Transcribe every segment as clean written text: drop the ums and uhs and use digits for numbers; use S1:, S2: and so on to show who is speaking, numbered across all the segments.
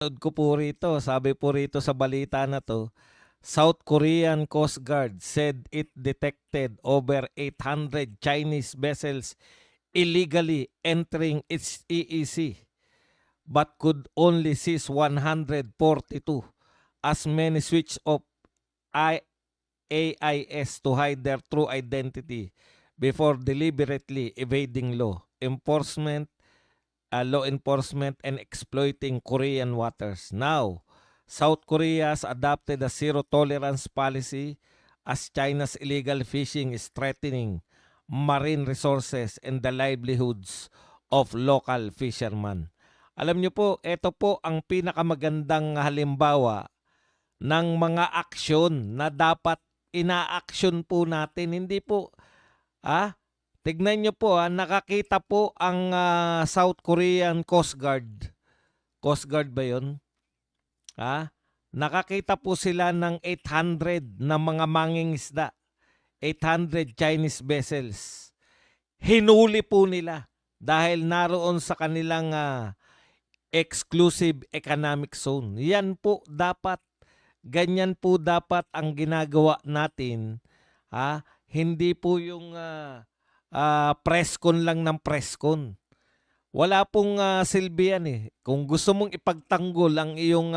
S1: Napanood ko po rito, sabi po rito sa balita na 'to, South Korean Coast Guard said it detected over 800 Chinese vessels illegally entering its EEZ, but could only seize 142 as many switch off AIS to hide their true identity before deliberately evading law enforcement and exploiting Korean waters. Now, South Korea has adopted a zero tolerance policy as China's illegal fishing is threatening marine resources and the livelihoods of local fishermen. Alam niyo po, ito po ang pinakamagandang halimbawa ng mga aksyon na dapat ina-action po natin. Hindi po, ah, tignan nyo po, nakakita po ang South Korean Coast Guard. Coast Guard ba yun? Nakakita po sila ng 800 na mga mangingisda. 800 Chinese vessels. Hinuli po nila dahil naroon sa kanilang exclusive economic zone. Yan po dapat, ganyan po dapat ang ginagawa natin. Hindi po yung preskon lang ng preskon. Wala pong silbi yan eh. Kung gusto mong ipagtanggol ang iyong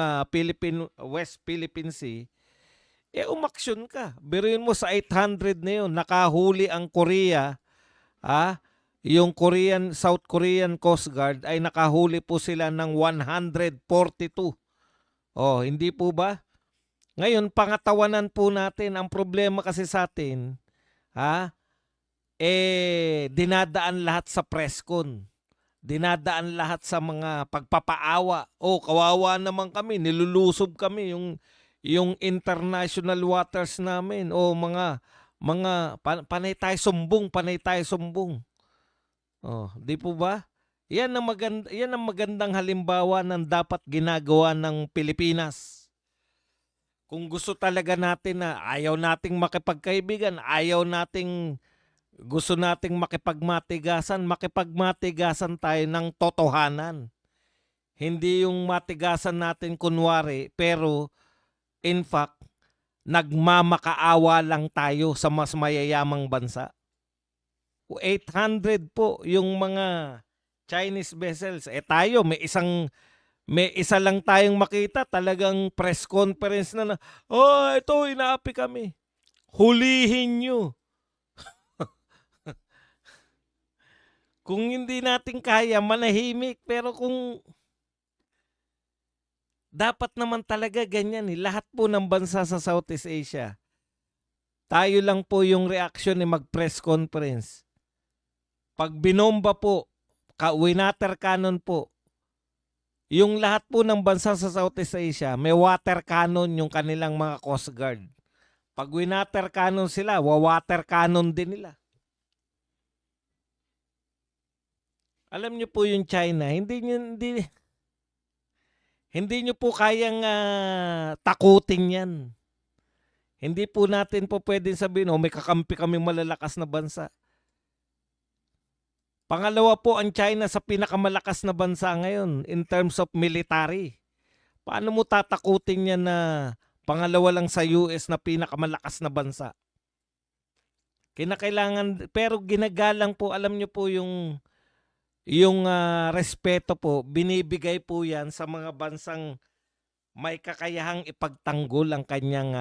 S1: West Philippine Sea, umaksyon ka. Biruin mo sa 800 na yun, nakahuli ang Korea, yung South Korean Coast Guard ay nakahuli po sila ng 142. Oh, hindi po ba? Ngayon, pangatawanan po natin. Ang problema kasi sa atin, dinadaan lahat sa preskon. Dinadaan lahat sa mga pagpapaawa. Oh, kawawa naman kami, nilulusob kami yung international waters namin. Oh, panay tayo sumbong. Oh, di po ba? Yan ang magandang halimbawa ng dapat ginagawa ng Pilipinas. Kung gusto talaga natin na ayaw nating makipagkaibigan, gusto nating makipagmatigasan tayo ng totohanan. Hindi yung matigasan natin kunwari, pero in fact, nagmamakaawa lang tayo sa mas mayayamang bansa. 800 po yung mga Chinese vessels. Tayo, may isa lang tayong makita, talagang press conference na ito, inaapi kami. Hulihin nyo. Kung hindi natin kaya, manahimik. Pero kung dapat naman talaga ganyan eh. Lahat po ng bansa sa Southeast Asia. Tayo lang po yung reaction ni mag-press conference. Pag binomba po, water cannon po, yung lahat po ng bansa sa Southeast Asia, may water cannon yung kanilang mga Coast Guard. Pag winater cannon sila, water cannon din nila. Alam niyo po yung China, hindi niyo po kayang takutin yan. Hindi po natin po pwedeng sabihin, may kakampi kami malalakas na bansa. Pangalawa po ang China sa pinakamalakas na bansa ngayon in terms of military. Paano mo tatakutin yan na pangalawa lang sa US na pinakamalakas na bansa? Kinakailangan, pero ginagalang po, alam nyo po yung respeto po, binibigay po yan sa mga bansang may kakayahang ipagtanggol ang kanyang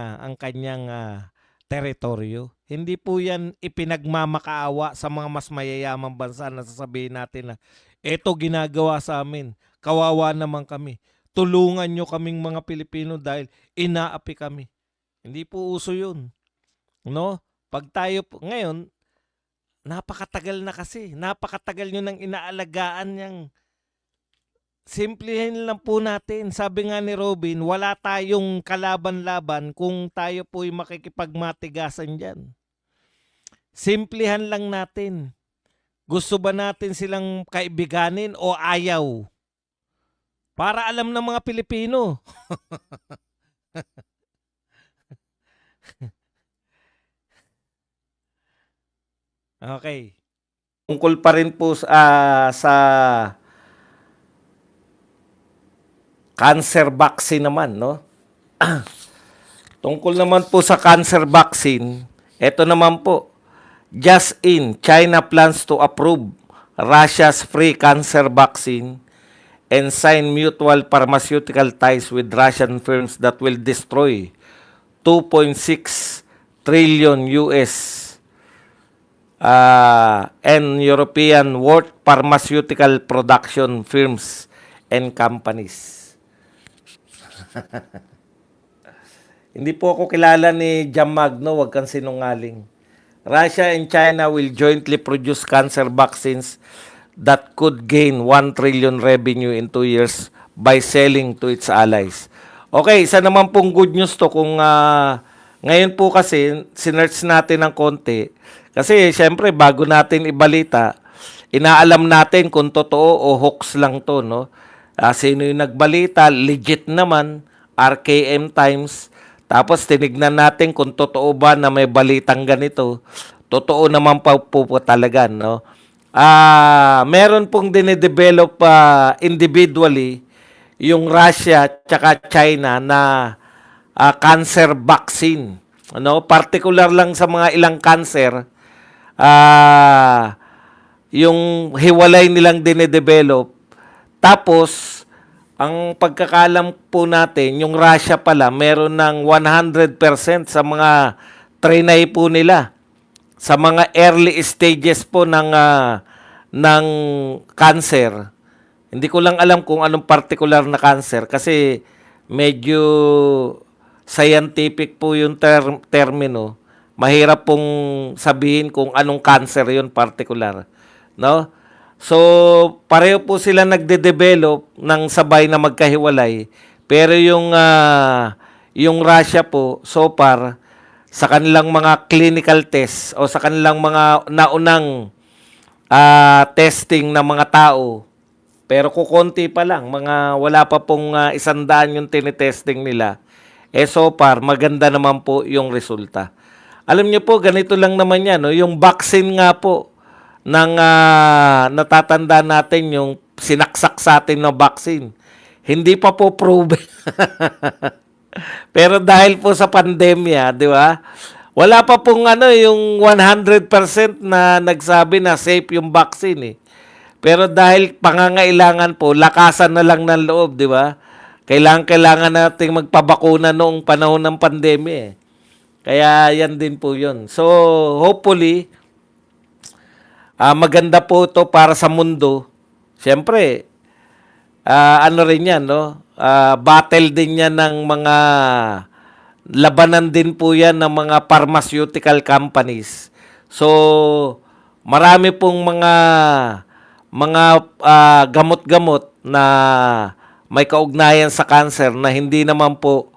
S1: teritoryo. Hindi po yan ipinagmamakaawa sa mga mas mayayamang bansa na sasabihin natin na eto ginagawa sa amin, kawawa naman kami. Tulungan nyo kaming mga Pilipino dahil inaapi kami. Hindi po uso yun. No? Pag tayo ngayon, napakatagal na kasi. Napakatagal nyo nang inaalagaan niyang. Simplihin lang po natin. Sabi nga ni Robin, wala tayong kalaban-laban kung tayo po'y makikipagmatigasan dyan. Simplihan lang natin. Gusto ba natin silang kaibiganin o ayaw? Para alam ng mga Pilipino. Okay. Tungkol pa rin po sa cancer vaccine naman, no? Tungkol naman po sa cancer vaccine, eto naman po, just in, China plans to approve Russia's free cancer vaccine and sign mutual pharmaceutical ties with Russian firms that will destroy 2.6 trillion US and European worth pharmaceutical production firms and companies. Hindi po ako kilala ni Jam Magno, wag kang sinungaling. Russia and China will jointly produce cancer vaccines that could gain 1 trillion revenue in 2 years by selling to its allies. Okay, isa naman pong good news to kung ngayon po kasi sinearch natin ng konti. Kasi syempre bago natin ibalita, inaalam natin kung totoo o hoax lang to, no? Sino yung nagbalita, legit naman, RKM Times. Tapos tinignan natin kung totoo ba na may balitang ganito. Totoo naman pa po talaga, no? Meron pong dinedevelop individually yung Russia tsaka China na cancer vaccine. Ano? Particular lang sa mga ilang cancer, yung hiwalay nilang dinedevelop. Tapos, ang pagkakalam po natin, yung Russia pala, meron ng 100% sa mga trinay po nila. Sa mga early stages po ng cancer. Hindi ko lang alam kung anong particular na cancer kasi medyo scientific po yung termino. Mahirap pong sabihin kung anong cancer yun particular. No? So, pareho po sila nagde-develop ng sabay na magkahiwalay. Pero yung Russia po, so far, sa kanilang mga clinical tests o sa kanilang mga naunang testing ng mga tao, pero kukonti pa lang, wala pa pong 100 yung tinitesting nila. So far, maganda naman po yung resulta. Alam niyo po, ganito lang naman yan. No? Yung vaccine nga po, ng natatanda natin yung sinaksak sa atin na vaccine. Hindi pa po proven. Pero dahil po sa pandemya, di ba? Wala pa pong yung 100% na nagsabi na safe yung vaccine eh. Pero dahil pangangailangan po, lakasan na lang ng loob, di ba? Kailangan nating magpabakuna noong panahon ng pandemya eh. Kaya yan din po yun. So, hopefully, maganda po ito para sa mundo. Siyempre, ano rin yan, no? Battle din yan ng mga, labanan din po yan ng mga pharmaceutical companies. So, marami pong mga gamot-gamot na may kaugnayan sa cancer na hindi naman po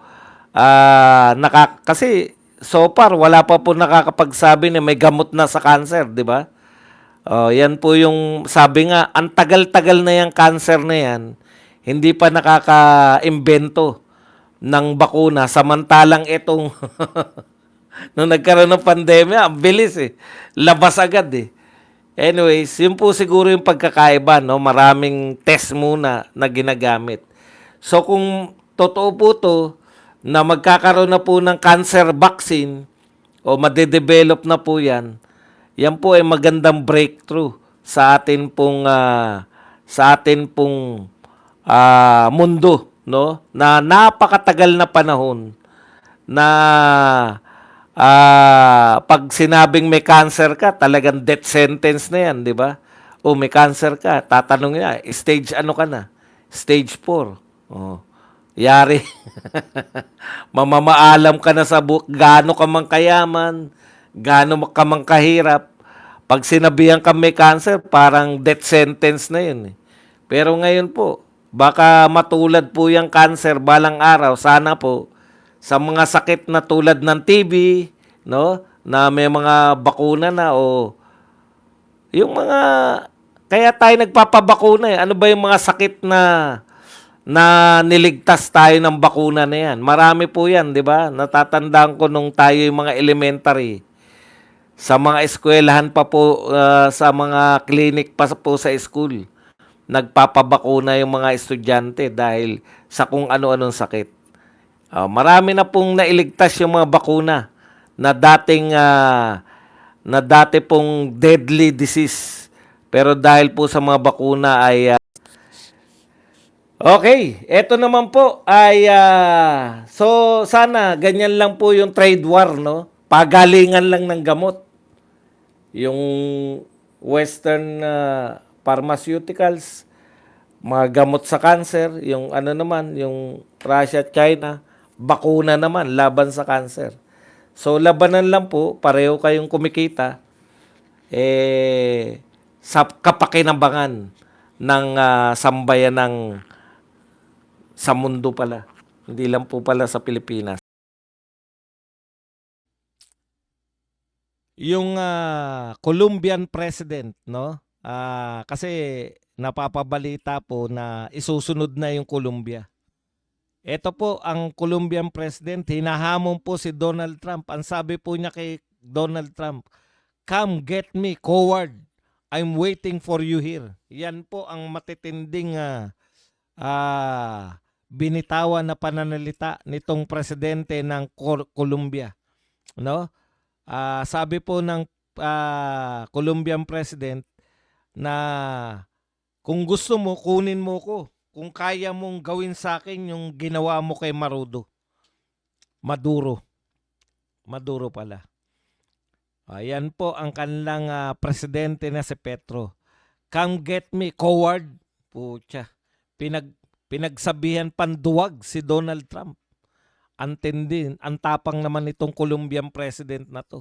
S1: kasi so far wala pa po nakakapagsabi na may gamot na sa cancer, di ba? Yan po yung sabi nga, ang tagal-tagal na yung cancer na yan, hindi pa nakaka-imbento ng bakuna. Samantalang itong, nung nagkaroon ng pandemya, ang bilis eh. Labas agad eh. Anyways, yun po siguro yung pagkakaiba, no? Maraming test muna na ginagamit. So kung totoo po to, na magkakaroon na po ng cancer vaccine, o madedevelop na po yan, yan po ay magandang breakthrough sa atin pong mundo, no? Na napakatagal na panahon na pag sinabing may cancer ka, talagang death sentence na yan, di ba? O may cancer ka, tatanong niya, stage ano ka na? Stage 4. Oh. Yari. Mamamaalam ka na sa gaano ka mang kayaman, gaano ka mang kahirap. Pag sinabihan ka may cancer, parang death sentence na yun. Pero ngayon po, baka matulad po yung cancer balang araw. Sana po, sa mga sakit na tulad ng TB, no, na may mga bakuna na o yung mga, kaya tayo nagpapabakuna eh. Ano ba yung mga sakit na niligtas tayo ng bakuna na yan? Marami po yan, di ba? Natatandaan ko nung tayo yung mga elementary. Sa mga eskwelahan pa po, sa mga clinic pa po sa school. nagpapabakuna yung mga estudyante dahil sa kung ano-anong sakit. Marami na pong nailigtas yung mga bakuna na dati pong deadly disease. Pero dahil po sa mga bakuna ay okay, eto naman po ay so sana ganyan lang po yung trade war, no? Pagalingan lang ng gamot. Yung Western pharmaceuticals, mga gamot sa cancer, yung ano naman, yung Russia at China, bakuna naman laban sa cancer. So labanan lang po, pareho kayong kumikita sa kapakinabangan ng sambayan ng sa mundo pala. Hindi lang po pala sa Pilipinas. Yung Colombian president, no? Kasi napapabalita po na isusunod na yung Colombia. Ito po ang Colombian president, hinahamon po si Donald Trump. Ang sabi po niya kay Donald Trump, "Come get me, coward. I'm waiting for you here." Yan po ang matitinding binitawan na pananalita nitong presidente ng Colombia, no? Sabi po ng Colombian president na kung gusto mo, kunin mo ko. Kung kaya mong gawin sa akin yung ginawa mo kay Maduro. Maduro pala. Ayan po ang kanilang presidente na si Petro. "Come get me, coward." Pucha. Pinagsabihan panduwag si Donald Trump. Antindi, ang tapang naman itong Colombian president na to.